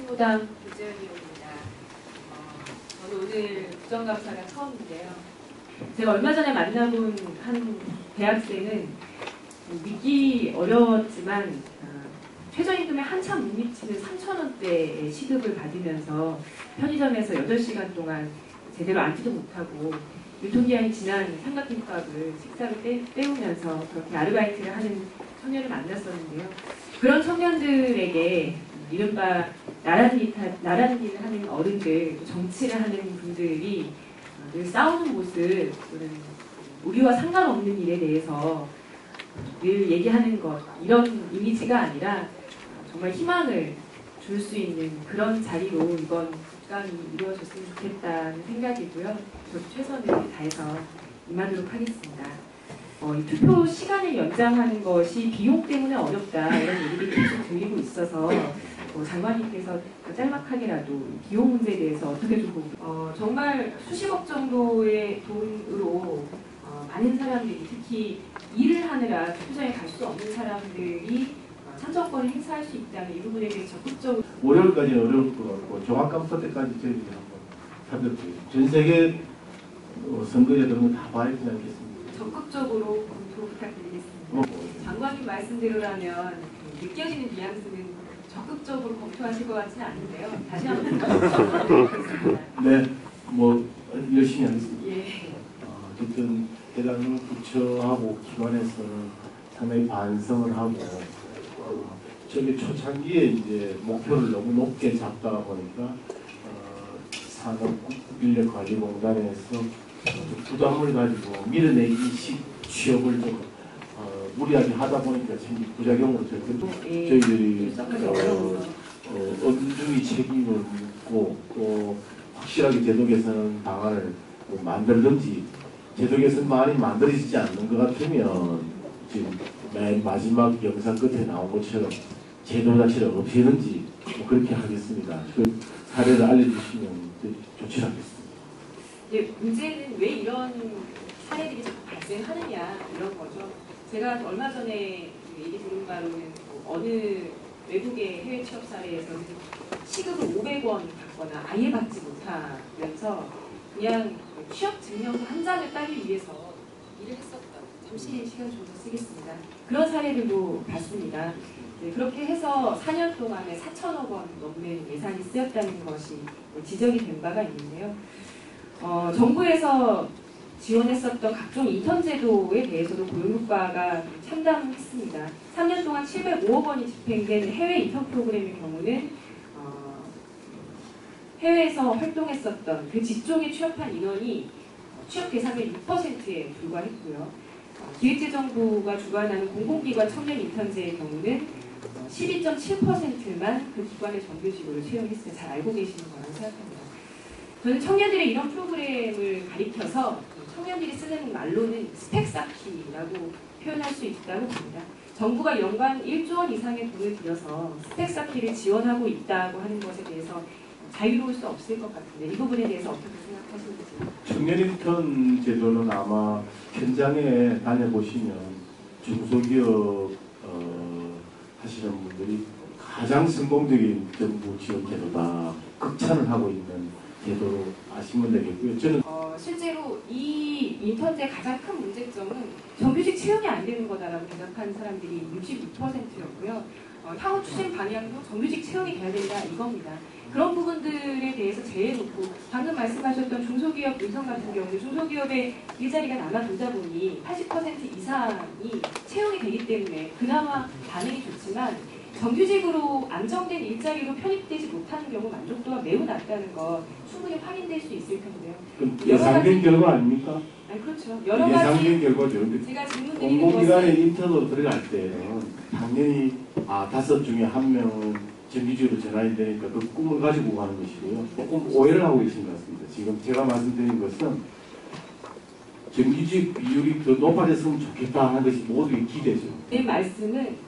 신무당 조재현입니다. 저는 오늘 국정감사가 처음인데요. 제가 얼마 전에 만나본 한 대학생은 믿기 어려웠지만 최저임금에 한참 못 미치는 3,000원대의 시급을 받으면서 편의점에서 8시간 동안 제대로 앉지도 못하고 유통기한이 지난 삼각김밥을 식사로 때우면서 그렇게 아르바이트를 하는 청년을 만났었는데요. 그런 청년들에게 이른바 나라는 일을 하는 어른들, 정치를 하는 분들이 늘 싸우는 모습 또는 우리와 상관없는 일에 대해서 늘 얘기하는 것, 이런 이미지가 아니라 정말 희망을 줄 수 있는 그런 자리로 이번 국감이 이루어졌으면 좋겠다는 생각이고요. 저도 최선을 다해서 임하도록 하겠습니다. 이 투표 시간을 연장하는 것이 비용 때문에 어렵다 이런 얘기를 계속 들리고 있어서 장관님께서 짤막하게라도 비용 문제에 대해서 어떻게 좀 정말 수십억 정도의 돈으로 많은 사람들이 특히 일을 하느라 투표장에 갈 수 없는 사람들이 참정권을 행사할 수 있다면 이 부분에 대해서 적극적으로 월요일까지는 어려울 것 같고 종합감사 때까지 저희들이 한번 살펴보고 전 세계 선거에 들은 거 다 봐야 되지 않겠습니까? 적극적으로 검토 부탁드리겠습니다. 장관님 말씀대로라면 느껴지는 뉘앙스는 적극적으로 검토하실 것 같지는 않은데요. 다시 한번 부탁드리겠습니다. 네, 뭐 열심히 하겠습니다. 예. 어쨌든 해당 부처하고 기관에서는 상당히 반성을 하고 저기 초창기에 이제 목표를 너무 높게 잡다 보니까 산업인력관리공단에서 부담을 가지고 밀어내기식 취업을 좀 무리하게 하다 보니까 지금 부작용으로 저희들이 엄중히 책임을 묻고 또 확실하게 제도 개선 방안을 만들든지 제도 개선만이 만들어지지 않는 것 같으면 지금 맨 마지막 영상 끝에 나온 것처럼 제도 자체를 없애는지 그렇게 하겠습니다. 그 사례를 알려주시면 좋지 않겠습니다. 예, 문제는 왜 이런 사례들이 자꾸 발생하느냐 이런 거죠. 제가 얼마 전에 얘기 들은 바로는 어느 외국의 해외 취업 사례에서는 시급을 500원 받거나 아예 받지 못하면서 그냥 취업 증명서 한 장을 따기 위해서 일을 했었다. 잠시 시간 좀 더 쓰겠습니다. 그런 사례들도 봤습니다. 네, 그렇게 해서 4년 동안에 4천억 원 넘는 예산이 쓰였다는 것이 지적이 된 바가 있는데요. 정부에서 지원했었던 각종 인턴 제도에 대해서도 고용효과가 참담했습니다. 3년 동안 705억 원이 집행된 해외 인턴 프로그램의 경우는 해외에서 활동했었던 그 직종에 취업한 인원이 취업 대상의 6%에 불과했고요. 기획재정부가 주관하는 공공기관 청년 인턴제의 경우는 12.7%만 그 기관의 정규직으로 채용했어요. 잘 알고 계시는 거라고 생각합니다. 저는 청년들의 이런 프로그램을 가리켜서 청년들이 쓰는 말로는 스펙 쌓기라고 표현할 수 있다고 봅니다. 정부가 연간 1조 원 이상의 돈을 들여서 스펙 쌓기를 지원하고 있다고 하는 것에 대해서 자유로울 수 없을 것 같은데 이 부분에 대해서 어떻게 생각하시는지. 청년 인턴 제도는 아마 현장에 다녀보시면 중소기업 하시는 분들이 가장 성공적인 정부 지원 제도다 극찬을 하고 있는 제도로 아시면 되겠고요. 저는 실제로 이 인턴제의 가장 큰 문제점은 정규직 채용이 안 되는 거다라고 생각하는 사람들이 62%였고요. 향후 추진 방향도 정규직 채용이 돼야 된다 이겁니다. 그런 부분들에 대해서 제일 높고 방금 말씀하셨던 중소기업 인턴 같은 경우는 중소기업의 일자리가 남아돌다 보니 80% 이상이 채용이 되기 때문에 그나마 반응이 좋지만 정규직으로 안정된 일자리로 편입되지 못하는 경우 만족도가 매우 낮다는 거 충분히 확인될 수 있을 텐데요. 예상된 결과 아닙니까? 아니 그렇죠. 여러 가지 예상된 결과죠. 제가 질문 드리는 공공기관에 것은 인턴으로 들어갈 때는 당연히 5 중에 1명은 정규직으로 전환이 되니까 그 꿈을 가지고 가는 것이고요. 조금 오해를 하고 계신 것 같습니다. 지금 제가 말씀드린 것은 정규직 비율이 더 높아졌으면 좋겠다 하는 것이 모두의 기대죠. 내 말씀은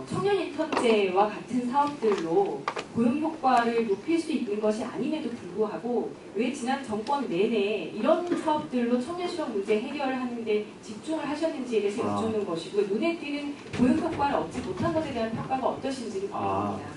청년 인턴제와 같은 사업들로 고용 효과를 높일 수 있는 것이 아님에도 불구하고 왜 지난 정권 내내 이런 사업들로 청년 실업 문제 해결하는 데 집중을 하셨는지에 대해서 여쭙는 것이고 눈에 띄는 고용 효과를 얻지 못한 것에 대한 평가가 어떠신지를 궁금합니다.